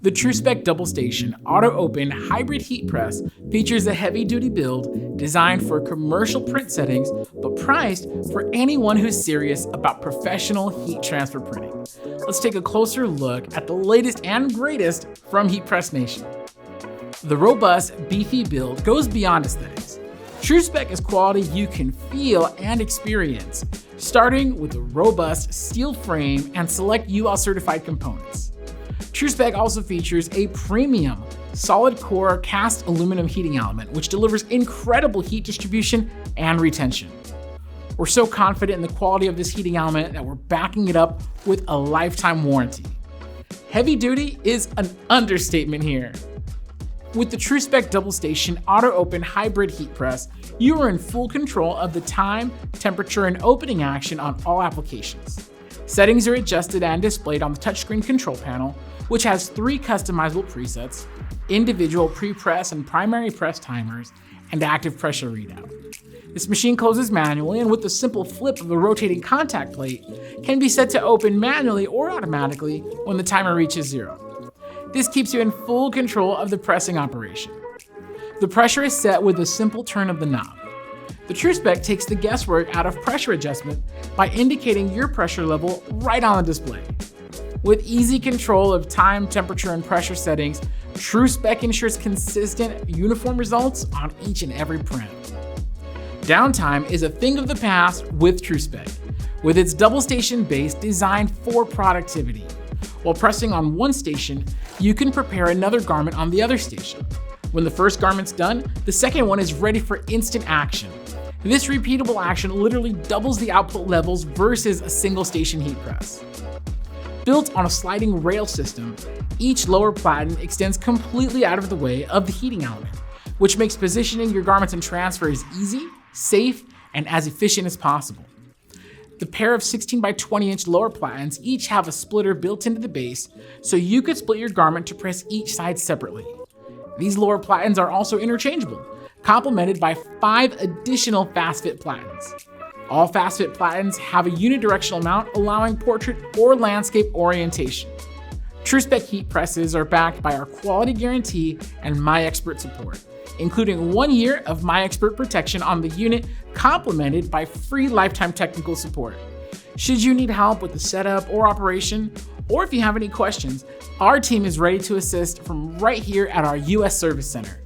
The TrueSpec Double Station Auto Open Hybrid Heat Press features a heavy-duty build designed for commercial print settings, but priced for anyone who's serious about professional heat transfer printing. Let's take a closer look at the latest and greatest from Heat Press Nation. The robust Beefy Build goes beyond aesthetics. TrueSpec is quality you can feel and experience, starting with a robust steel frame and select UL certified components. TrueSpec also features a premium solid core cast aluminum heating element, which delivers incredible heat distribution and retention. We're so confident in the quality of this heating element that we're backing it up with a lifetime warranty. Heavy duty is an understatement here. With the TrueSpec Double Station Auto Open Hybrid Heat Press, you are in full control of the time, temperature, and opening action on all applications. Settings are adjusted and displayed on the touchscreen control panel, which has 3 customizable presets, individual pre-press and primary press timers, and active pressure readout. This machine closes manually, and with the simple flip of the rotating contact plate, can be set to open manually or automatically when the timer reaches 0. This keeps you in full control of the pressing operation. The pressure is set with a simple turn of the knob. The TrueSpec takes the guesswork out of pressure adjustment by indicating your pressure level right on the display. With easy control of time, temperature, and pressure settings, TrueSpec ensures consistent, uniform results on each and every print. Downtime is a thing of the past with TrueSpec, with its double station base designed for productivity. While pressing on one station, you can prepare another garment on the other station. When the first garment's done, the second one is ready for instant action. This repeatable action literally doubles the output levels versus a single station heat press. Built on a sliding rail system, each lower platen extends completely out of the way of the heating element, which makes positioning your garments and transfer as easy, safe, and as efficient as possible. The pair of 16 by 20 inch lower platens each have a splitter built into the base, so you could split your garment to press each side separately. These lower platens are also interchangeable, complemented by 5 additional fast fit platens. All fast fit platens have a unidirectional mount allowing portrait or landscape orientation. TrueSpec heat presses are backed by our quality guarantee and MyExpert support, including 1 year of MyExpert protection on the unit, complemented by free lifetime technical support. Should you need help with the setup or operation, or if you have any questions, our team is ready to assist from right here at our US Service Center.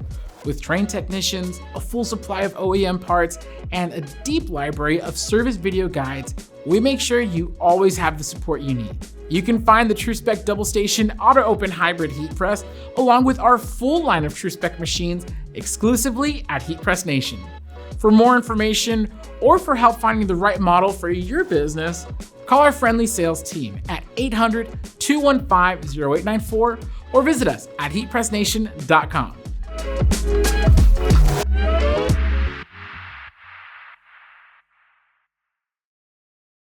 With trained technicians, a full supply of OEM parts, and a deep library of service video guides, we make sure you always have the support you need. You can find the TrueSpec Double Station Auto Open Hybrid Heat Press along with our full line of TrueSpec machines exclusively at Heat Press Nation. For more information or for help finding the right model for your business, call our friendly sales team at 800-215-0894 or visit us at heatpressnation.com.